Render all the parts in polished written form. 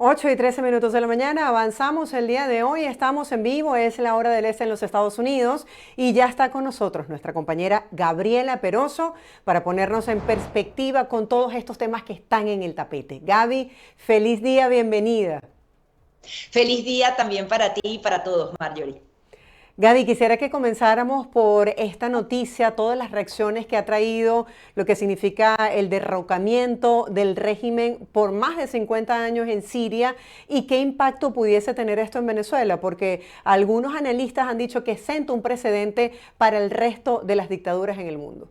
8:13 de la mañana, avanzamos el día de hoy, estamos en vivo, es la hora del este en los Estados Unidos y ya está con nosotros nuestra compañera Gabriela Peroso para ponernos en perspectiva con todos estos temas que están en el tapete. Gaby, feliz día, bienvenida. Feliz día también para ti y para todos, Marjorie. Gaby, quisiera que comenzáramos por esta noticia, todas las reacciones que ha traído, lo que significa el derrocamiento del régimen por más de 50 años en Siria y qué impacto pudiese tener esto en Venezuela, porque algunos analistas han dicho que senta un precedente para el resto de las dictaduras en el mundo.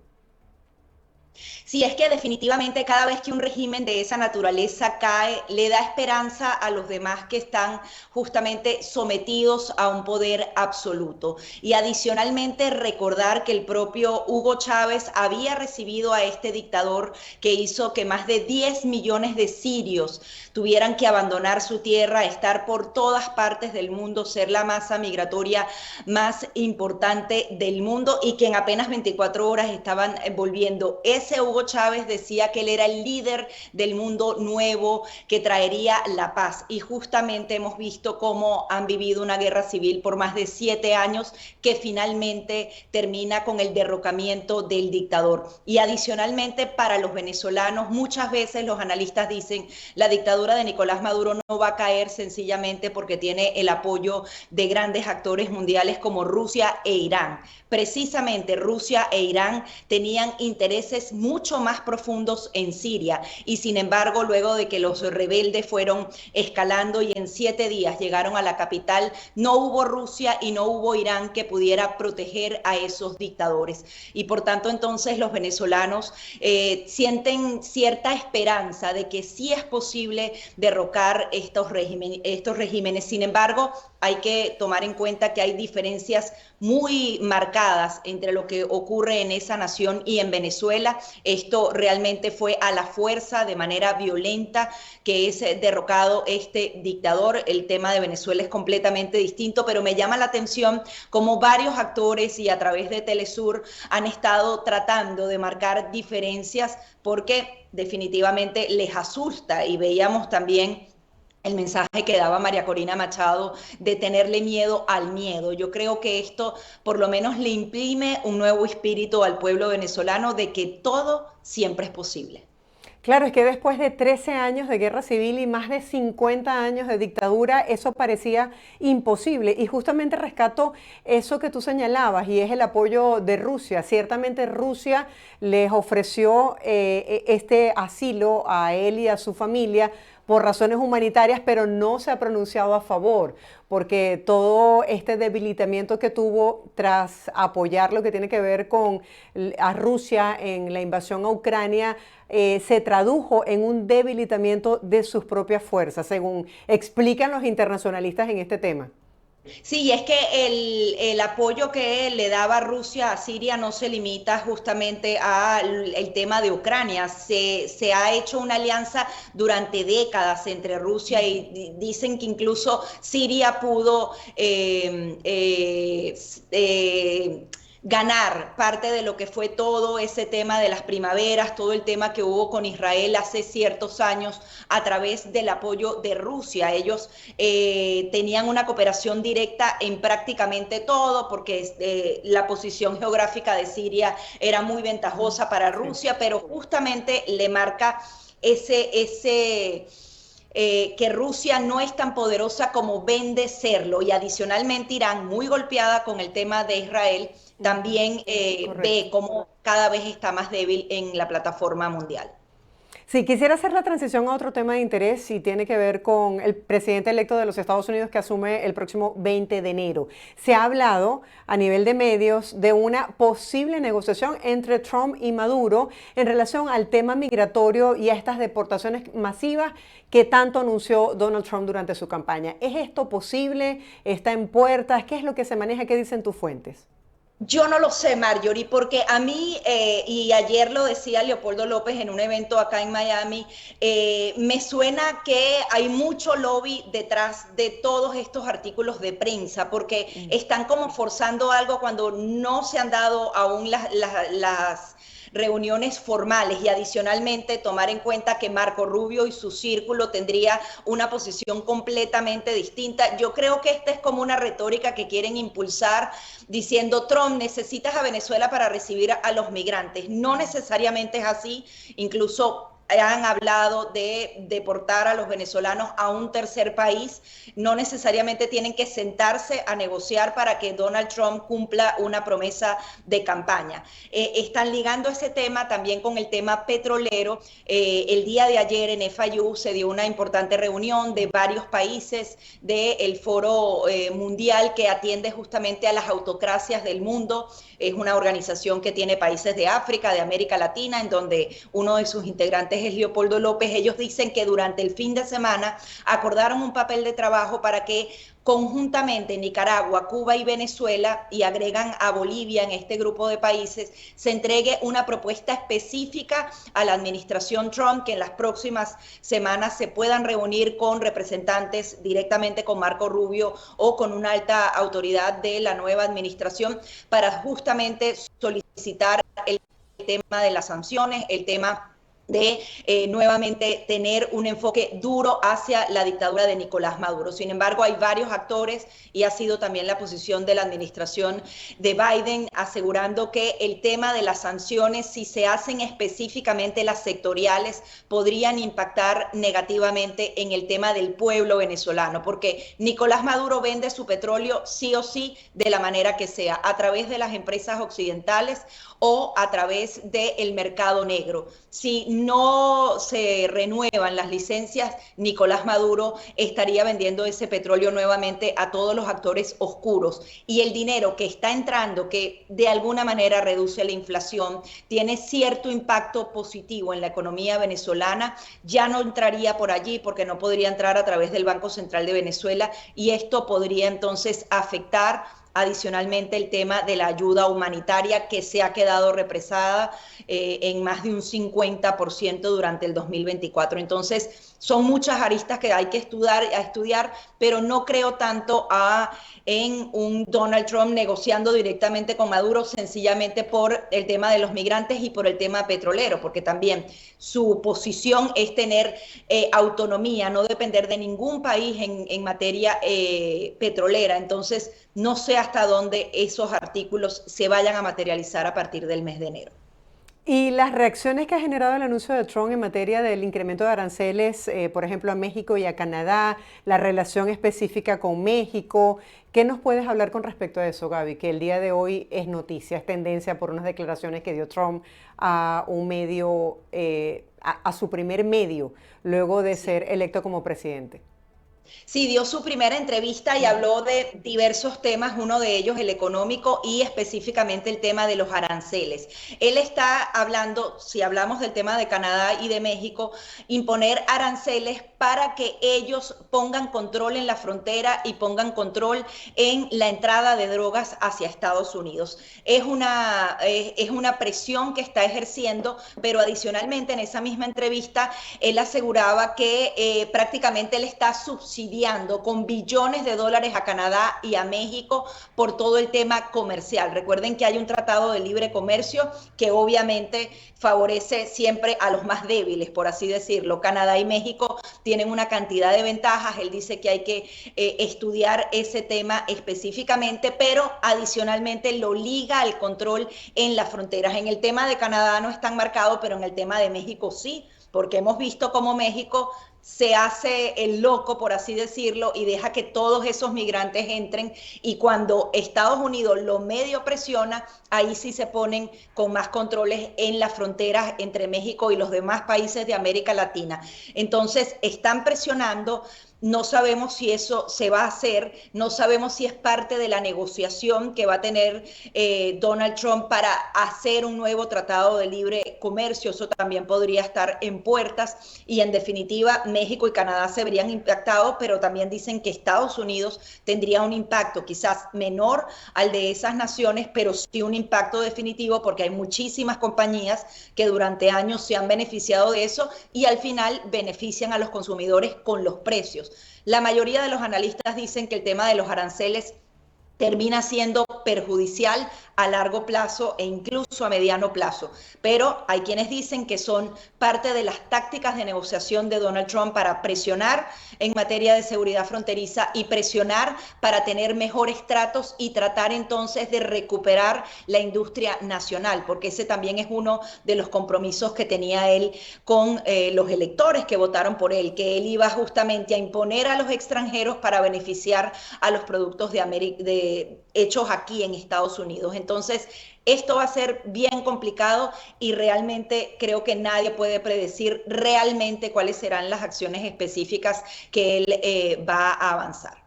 Sí, es que definitivamente cada vez que un régimen de esa naturaleza cae, le da esperanza a los demás que están justamente sometidos a un poder absoluto. Y adicionalmente recordar que el propio Hugo Chávez había recibido a este dictador que hizo que más de 10 millones de sirios tuvieran que abandonar su tierra, estar por todas partes del mundo, ser la masa migratoria más importante del mundo y que en apenas 24 horas estaban volviendo. Ese Hugo Chávez decía que él era el líder del mundo nuevo que traería la paz y justamente hemos visto cómo han vivido una guerra civil por más de 7 años que finalmente termina con el derrocamiento del dictador. Y adicionalmente para los venezolanos muchas veces los analistas dicen la dictadura de Nicolás Maduro no va a caer sencillamente porque tiene el apoyo de grandes actores mundiales como Rusia e Irán. Precisamente Rusia e Irán tenían intereses mucho más profundos en Siria y sin embargo luego de que los rebeldes fueron escalando y en 7 días llegaron a la capital, no hubo Rusia y no hubo Irán que pudiera proteger a esos dictadores y por tanto entonces los venezolanos sienten cierta esperanza de que sí es posible derrocar estos regímenes. Sin embargo, hay que tomar en cuenta que hay diferencias muy marcadas entre lo que ocurre en esa nación y en Venezuela. Esto realmente fue a la fuerza, de manera violenta, que es derrocado este dictador. El tema de Venezuela es completamente distinto, pero me llama la atención cómo varios actores y a través de Telesur han estado tratando de marcar diferencias porque definitivamente les asusta y veíamos también el mensaje que daba María Corina Machado de tenerle miedo al miedo. Yo creo que esto por lo menos le imprime un nuevo espíritu al pueblo venezolano de que todo siempre es posible. Claro, es que después de 13 años de guerra civil y más de 50 años de dictadura, eso parecía imposible. Y justamente rescato eso que tú señalabas, y es el apoyo de Rusia. Ciertamente Rusia les ofreció este asilo a él y a su familia por razones humanitarias, pero no se ha pronunciado a favor, porque todo este debilitamiento que tuvo tras apoyar lo que tiene que ver con a Rusia en la invasión a Ucrania, se tradujo en un debilitamiento de sus propias fuerzas, según explican los internacionalistas en este tema. Sí, es que el apoyo que le daba Rusia a Siria no se limita justamente al el tema de Ucrania. Se ha hecho una alianza durante décadas entre Rusia y dicen que incluso Siria pudo ganar parte de lo que fue todo ese tema de las primaveras, todo el tema que hubo con Israel hace ciertos años a través del apoyo de Rusia. Ellos tenían una cooperación directa en prácticamente todo porque la posición geográfica de Siria era muy ventajosa para Rusia, pero justamente le marca que Rusia no es tan poderosa como vende serlo y adicionalmente Irán, muy golpeada con el tema de Israel, también ve cómo cada vez está más débil en la plataforma mundial. Sí, quisiera hacer la transición a otro tema de interés y tiene que ver con el presidente electo de los Estados Unidos que asume el próximo 20 de enero. Se ha hablado a nivel de medios de una posible negociación entre Trump y Maduro en relación al tema migratorio y a estas deportaciones masivas que tanto anunció Donald Trump durante su campaña. ¿Es esto posible? ¿Está en puertas? ¿Qué es lo que se maneja? ¿Qué dicen tus fuentes? Yo no lo sé, Marjorie, porque a mí, y ayer lo decía Leopoldo López en un evento acá en Miami, me suena que hay mucho lobby detrás de todos estos artículos de prensa, porque están como forzando algo cuando no se han dado aún las reuniones formales y adicionalmente tomar en cuenta que Marco Rubio y su círculo tendría una posición completamente distinta. Yo creo que esta es como una retórica que quieren impulsar diciendo Trump, necesitas a Venezuela para recibir a los migrantes. No necesariamente es así, incluso han hablado de deportar a los venezolanos a un tercer país, no necesariamente tienen que sentarse a negociar para que Donald Trump cumpla una promesa de campaña. Están ligando ese tema también con el tema petrolero. El día de ayer en FIU se dio una importante reunión de varios países del Foro Mundial que atiende justamente a las autocracias del mundo. Es una organización que tiene países de África, de América Latina, en donde uno de sus integrantes es Leopoldo López. Ellos dicen que durante el fin de semana acordaron un papel de trabajo para que conjuntamente Nicaragua, Cuba y Venezuela, y agregan a Bolivia en este grupo de países, se entregue una propuesta específica a la administración Trump, que en las próximas semanas se puedan reunir con representantes directamente con Marco Rubio o con una alta autoridad de la nueva administración para justamente solicitar el tema de las sanciones, el tema de nuevamente tener un enfoque duro hacia la dictadura de Nicolás Maduro. Sin embargo, hay varios actores y ha sido también la posición de la administración de Biden asegurando que el tema de las sanciones, si se hacen específicamente las sectoriales, podrían impactar negativamente en el tema del pueblo venezolano, porque Nicolás Maduro vende su petróleo sí o sí de la manera que sea, a través de las empresas occidentales o a través del mercado negro. Si no se renuevan las licencias, Nicolás Maduro estaría vendiendo ese petróleo nuevamente a todos los actores oscuros. Y el dinero que está entrando, que de alguna manera reduce la inflación, tiene cierto impacto positivo en la economía venezolana, ya no entraría por allí porque no podría entrar a través del Banco Central de Venezuela y esto podría entonces afectar adicionalmente el tema de la ayuda humanitaria que se ha quedado represada en más de un 50% durante el 2024. Entonces, son muchas aristas que hay que estudiar, pero no creo tanto en un Donald Trump negociando directamente con Maduro sencillamente por el tema de los migrantes y por el tema petrolero, porque también su posición es tener autonomía, no depender de ningún país en materia petrolera. Entonces, no sé hasta dónde esos artículos se vayan a materializar a partir del mes de enero. Y las reacciones que ha generado el anuncio de Trump en materia del incremento de aranceles, por ejemplo, a México y a Canadá, la relación específica con México, ¿qué nos puedes hablar con respecto a eso, Gaby? Que el día de hoy es noticia, es tendencia por unas declaraciones que dio Trump a un medio, a su primer medio, luego de ser electo como presidente. Sí, dio su primera entrevista y habló de diversos temas, uno de ellos el económico y específicamente el tema de los aranceles. Él está hablando, si hablamos del tema de Canadá y de México, imponer aranceles para que ellos pongan control en la frontera y pongan control en la entrada de drogas hacia Estados Unidos. Es una presión que está ejerciendo, pero adicionalmente en esa misma entrevista él aseguraba que prácticamente él está subsidiando con billones de dólares a Canadá y a México por todo el tema comercial. Recuerden que hay un tratado de libre comercio que obviamente favorece siempre a los más débiles, por así decirlo. Canadá y México tienen una cantidad de ventajas. Él dice que hay que estudiar ese tema específicamente, pero adicionalmente lo liga al control en las fronteras. En el tema de Canadá no es tan marcado, pero en el tema de México sí, porque hemos visto cómo México se hace el loco, por así decirlo, y deja que todos esos migrantes entren, y cuando Estados Unidos lo medio presiona, ahí sí se ponen con más controles en las fronteras entre México y los demás países de América Latina. Entonces, están presionando. No sabemos si eso se va a hacer, no sabemos si es parte de la negociación que va a tener Donald Trump para hacer un nuevo tratado de libre comercio. Eso también podría estar en puertas y en definitiva México y Canadá se verían impactados, pero también dicen que Estados Unidos tendría un impacto quizás menor al de esas naciones, pero sí un impacto definitivo porque hay muchísimas compañías que durante años se han beneficiado de eso y al final benefician a los consumidores con los precios. La mayoría de los analistas dicen que el tema de los aranceles termina siendo perjudicial a largo plazo e incluso a mediano plazo. Pero hay quienes dicen que son parte de las tácticas de negociación de Donald Trump para presionar en materia de seguridad fronteriza y presionar para tener mejores tratos y tratar entonces de recuperar la industria nacional, porque ese también es uno de los compromisos que tenía él con los electores que votaron por él, que él iba justamente a imponer a los extranjeros para beneficiar a los productos hechos aquí en Estados Unidos. Entonces, esto va a ser bien complicado y realmente creo que nadie puede predecir realmente cuáles serán las acciones específicas que él va a avanzar.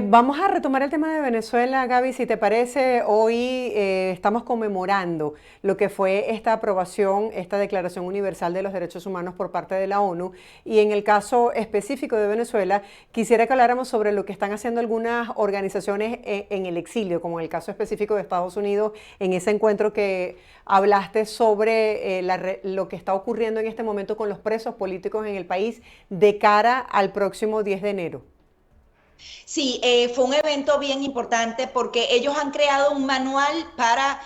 Vamos a retomar el tema de Venezuela, Gaby, si te parece. Hoy estamos conmemorando lo que fue esta aprobación, esta Declaración Universal de los Derechos Humanos por parte de la ONU. Y en el caso específico de Venezuela, quisiera que habláramos sobre lo que están haciendo algunas organizaciones en el exilio, como en el caso específico de Estados Unidos, en ese encuentro que hablaste sobre lo que está ocurriendo en este momento con los presos políticos en el país de cara al próximo 10 de enero. Sí, fue un evento bien importante porque ellos han creado un manual para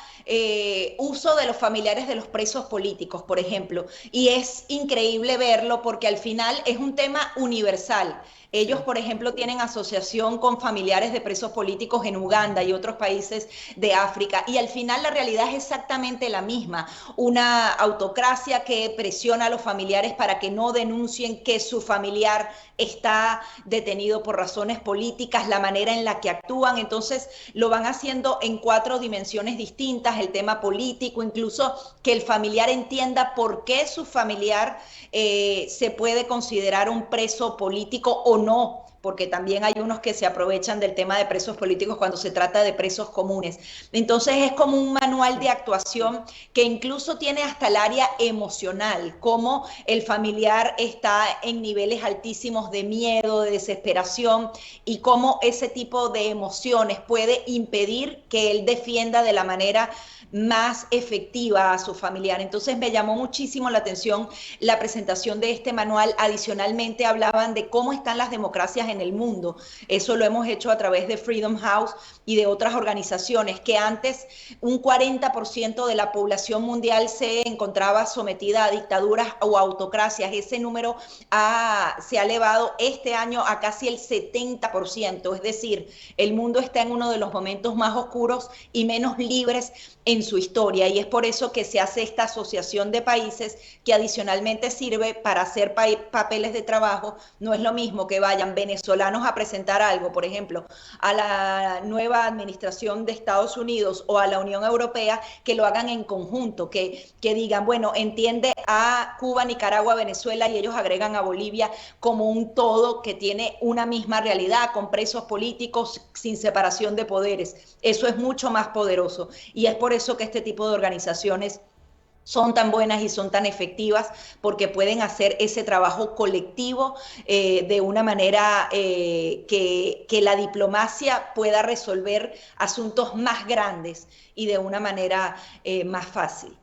uso de los familiares de los presos políticos, por ejemplo, y es increíble verlo porque al final es un tema universal. Ellos, Sí. por ejemplo, tienen asociación con familiares de presos políticos en Uganda y otros países de África, y al final la realidad es exactamente la misma, una autocracia que presiona a los familiares para que no denuncien que su familiar está detenido por razones políticas, la manera en la que actúan. Entonces lo van haciendo en 4 dimensiones distintas, el tema político, incluso que el familiar entienda por qué su familiar se puede considerar un preso político o no, porque también hay unos que se aprovechan del tema de presos políticos cuando se trata de presos comunes. Entonces es como un manual de actuación que incluso tiene hasta el área emocional, cómo el familiar está en niveles altísimos de miedo, de desesperación, y cómo ese tipo de emociones puede impedir que él defienda de la manera más efectiva a su familiar. Entonces me llamó muchísimo la atención la presentación de este manual. Adicionalmente hablaban de cómo están las democracias en el mundo. Eso lo hemos hecho a través de Freedom House y de otras organizaciones, que antes un 40% de la población mundial se encontraba sometida a dictaduras o autocracias. Ese número se ha elevado este año a casi el 70%, es decir, el mundo está en uno de los momentos más oscuros y menos libres en su historia, y es por eso que se hace esta asociación de países que adicionalmente sirve para hacer papeles de trabajo. No es lo mismo que vayan venezolanos a presentar algo, por ejemplo, a la nueva administración de Estados Unidos o a la Unión Europea, que lo hagan en conjunto, que digan, bueno, entiende a Cuba, Nicaragua, Venezuela, y ellos agregan a Bolivia como un todo que tiene una misma realidad, con presos políticos sin separación de poderes. Eso es mucho más poderoso, y es por eso que este tipo de organizaciones son tan buenas y son tan efectivas, porque pueden hacer ese trabajo colectivo de una manera que la diplomacia pueda resolver asuntos más grandes y de una manera más fácil.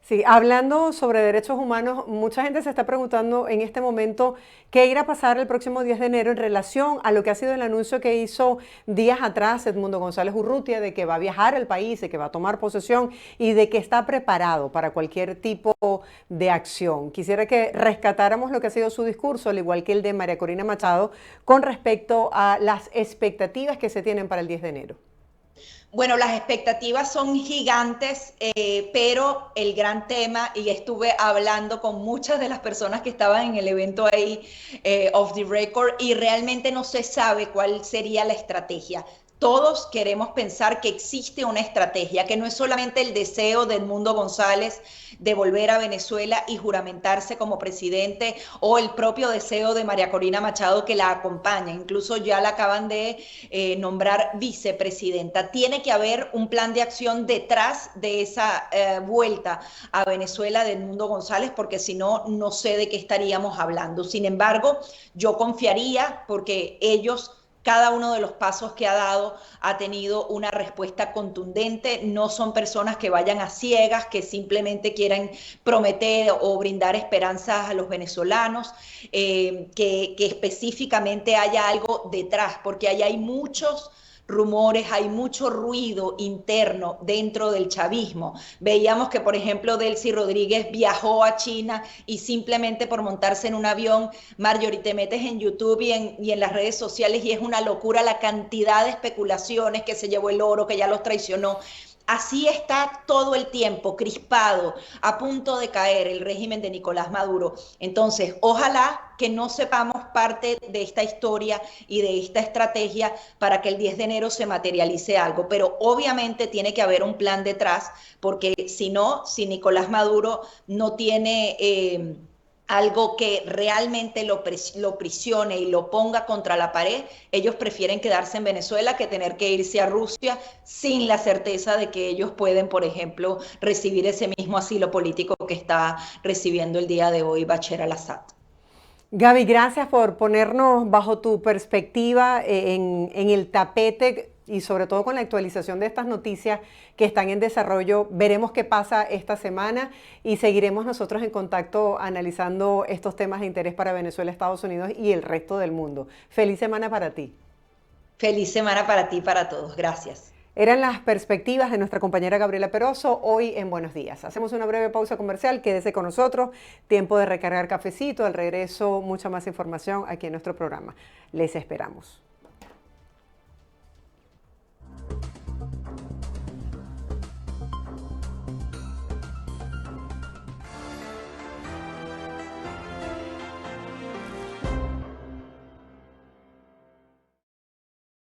Sí, hablando sobre derechos humanos, mucha gente se está preguntando en este momento qué irá a pasar el próximo 10 de enero en relación a lo que ha sido el anuncio que hizo días atrás Edmundo González Urrutia de que va a viajar al país, de que va a tomar posesión y de que está preparado para cualquier tipo de acción. Quisiera que rescatáramos lo que ha sido su discurso, al igual que el de María Corina Machado, con respecto a las expectativas que se tienen para el 10 de enero. Bueno, las expectativas son gigantes, pero el gran tema, y estuve hablando con muchas de las personas que estaban en el evento ahí, off the record, y realmente no se sabe cuál sería la estrategia. Todos queremos pensar que existe una estrategia, que no es solamente el deseo de Edmundo González de volver a Venezuela y juramentarse como presidente, o el propio deseo de María Corina Machado, que la acompaña. Incluso ya la acaban de nombrar vicepresidenta. Tiene que haber un plan de acción detrás de esa vuelta a Venezuela de Edmundo González, porque si no, no sé de qué estaríamos hablando. Sin embargo, yo confiaría, porque ellos, cada uno de los pasos que ha dado ha tenido una respuesta contundente. No son personas que vayan a ciegas, que simplemente quieran prometer o brindar esperanzas a los venezolanos, que específicamente haya algo detrás, porque ahí hay muchos rumores, hay mucho ruido interno dentro del chavismo. Veíamos que, por ejemplo, Delcy Rodríguez viajó a China y simplemente por montarse en un avión, Marjorie, te metes en YouTube y en las redes sociales y es una locura la cantidad de especulaciones, que se llevó el oro, que ya los traicionó. Así está todo el tiempo, crispado, a punto de caer el régimen de Nicolás Maduro. Entonces, ojalá que no sepamos parte de esta historia y de esta estrategia para que el 10 de enero se materialice algo, pero obviamente tiene que haber un plan detrás, porque si no, si Nicolás Maduro no tiene algo que realmente lo prisione y lo ponga contra la pared, ellos prefieren quedarse en Venezuela que tener que irse a Rusia sin la certeza de que ellos pueden, por ejemplo, recibir ese mismo asilo político que está recibiendo el día de hoy Bashar al-Assad. Gaby, gracias por ponernos bajo tu perspectiva en el tapete y sobre todo con la actualización de estas noticias que están en desarrollo. Veremos qué pasa esta semana y seguiremos nosotros en contacto analizando estos temas de interés para Venezuela, Estados Unidos y el resto del mundo. Feliz semana para ti. Feliz semana para ti y para todos. Gracias. Eran las perspectivas de nuestra compañera Gabriela Peroso hoy en Buenos Días. Hacemos una breve pausa comercial, quédese con nosotros, tiempo de recargar cafecito, al regreso mucha más información aquí en nuestro programa. Les esperamos.